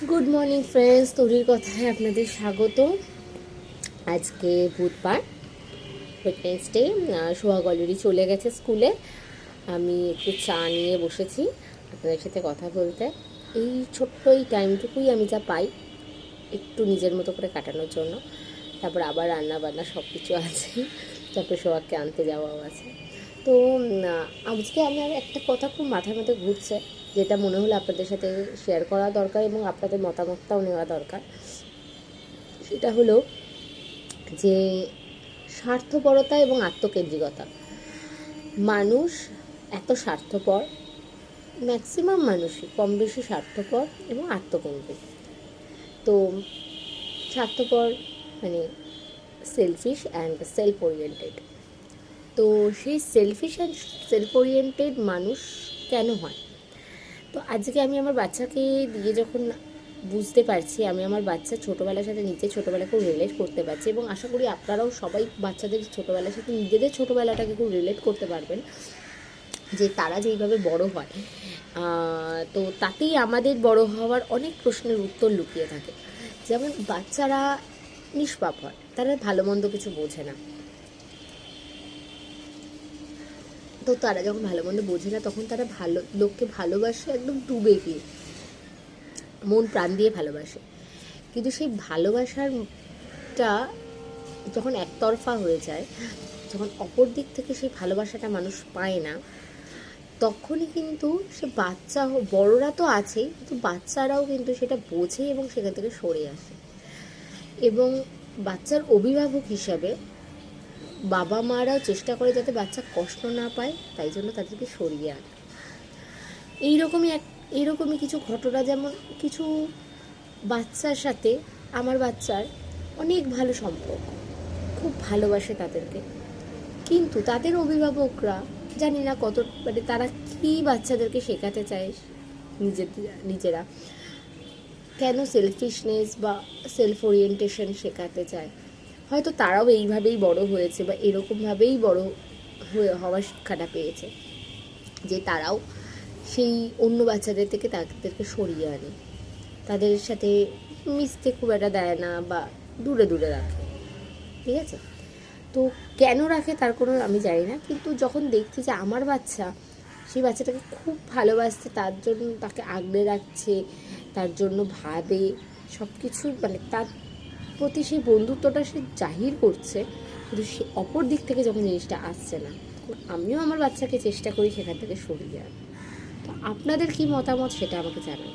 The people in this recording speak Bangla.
গুড মর্নিং ফ্রেন্ডস, তরির কথায় আপনাদের স্বাগত। আজকে বুধবার, ওয়েডনেসডে। সোহাগ অলরেডি চলে গেছে স্কুলে। আমি একটু চা নিয়ে বসেছি আপনাদের সাথে কথা বলতে। এই ছোট্ট এই টাইমটুকুই আমি যা পাই একটু নিজের মতো করে কাটানোর জন্য। তারপর আবার রান্না বান্না সব কিছু আছে, তারপরে সোহাগকে আনতে যাওয়াও আছে। তো আজকে আমার একটা কথা খুব মাথার মধ্যে ঘুরছে, যেটা মনে হলো আপনাদের সাথে শেয়ার করা দরকার এবং আপনাদের মতামতটাও নেওয়া দরকার। সেটা হলো যে স্বার্থপরতা এবং আত্মকেন্দ্রিকতা। মানুষ এত স্বার্থপর, ম্যাক্সিমাম মানুষই কম বেশি স্বার্থপর এবং আত্মকেন্দ্রিক। তো স্বার্থপর মানে সেলফিশ অ্যান্ড সেলফ ওরিয়েন্টেড। তো সেই সেলফিশ অ্যান্ড সেলফ ওরিয়েন্টেড মানুষ কেন হয়? তো আজকে আমি আমার বাচ্চাকে দিয়ে যখন বুঝতে পারছি, আমি আমার বাচ্চার ছোটোবেলার সাথে নিজের ছোটোবেলাকেও রিলেট করতে পারছি, এবং আশা করি আপনারাও সবাই বাচ্চাদের ছোটোবেলার সাথে নিজেদের ছোটোবেলাটাকে খুব রিলেট করতে পারবেন, যে তারা যেইভাবে বড় হয়, তো তাতেই আমাদের বড় হওয়ার অনেক প্রশ্নের উত্তর লুকিয়ে থাকে। যেমন বাচ্চারা নিষ্পাপ হয়, তারা ভালো মন্দ কিছু বোঝে না। তো তারা যখন ভালো মন্দ বোঝে না, তখন তারা ভালো লোককে ভালোবাসে, একদম ডুবে গিয়ে মন প্রাণ দিয়ে ভালোবাসে। কিন্তু সেই ভালোবাসাটা যখন একতরফা হয়ে যায়, যখন অপর দিক থেকে সেই ভালোবাসাটা মানুষ পায় না, তখনই কিন্তু সে বাচ্চা বড়রা তো আছেই, কিন্তু বাচ্চারাও কিন্তু সেটা বোঝে এবং সেখান থেকে সরে আসে। এবং বাচ্চার অভিভাবক হিসাবে বাবা মারাও চেষ্টা করে যাতে বাচ্চা কষ্ট না পায়, তাই জন্য তাদেরকে সরিয়ে আনে। এইরকমই কিছু ঘটনা, যেমন কিছু বাচ্চার সাথে আমার বাচ্চার অনেক ভালো সম্পর্ক, খুব ভালোবাসে তাদেরকে, কিন্তু তাদের অভিভাবকরা জানি না কত তারা কী বাচ্চাদেরকে শেখাতে চায়, নিজেরা কেন সেলফিশনেস বা সেলফ ওরিয়েন্টেশন শেখাতে চায়। হয়তো তারাও এইভাবেই বড় হয়েছে বা এরকমভাবেই বড় হওয়ার শিক্ষাটা পেয়েছে, যে তারাও সেই অন্য বাচ্চাদের থেকে তাদেরকে সরিয়ে আনে, তাদের সাথে মিশতে খুব একটা দেয় না বা দূরে দূরে রাখে। ঠিক আছে, তো কেন রাখে তার কোনো আমি জানি না, কিন্তু যখন দেখছি যে আমার বাচ্চা সেই বাচ্চাটাকে খুব ভালোবাসছে, তার জন্য তাকে আগলে রাখছে, তার জন্য ভাবে সব কিছু, তার প্রতি সেই বন্ধুত্বটা সে জাহির করছে, কিন্তু সে অপর দিক থেকে যখন জিনিসটা আসছে না, তখন আমিও আমার বাচ্চাকে চেষ্টা করি সেখান থেকে সরিয়ে আনা। তো আপনাদের কী মতামত সেটা আমাকে জানান।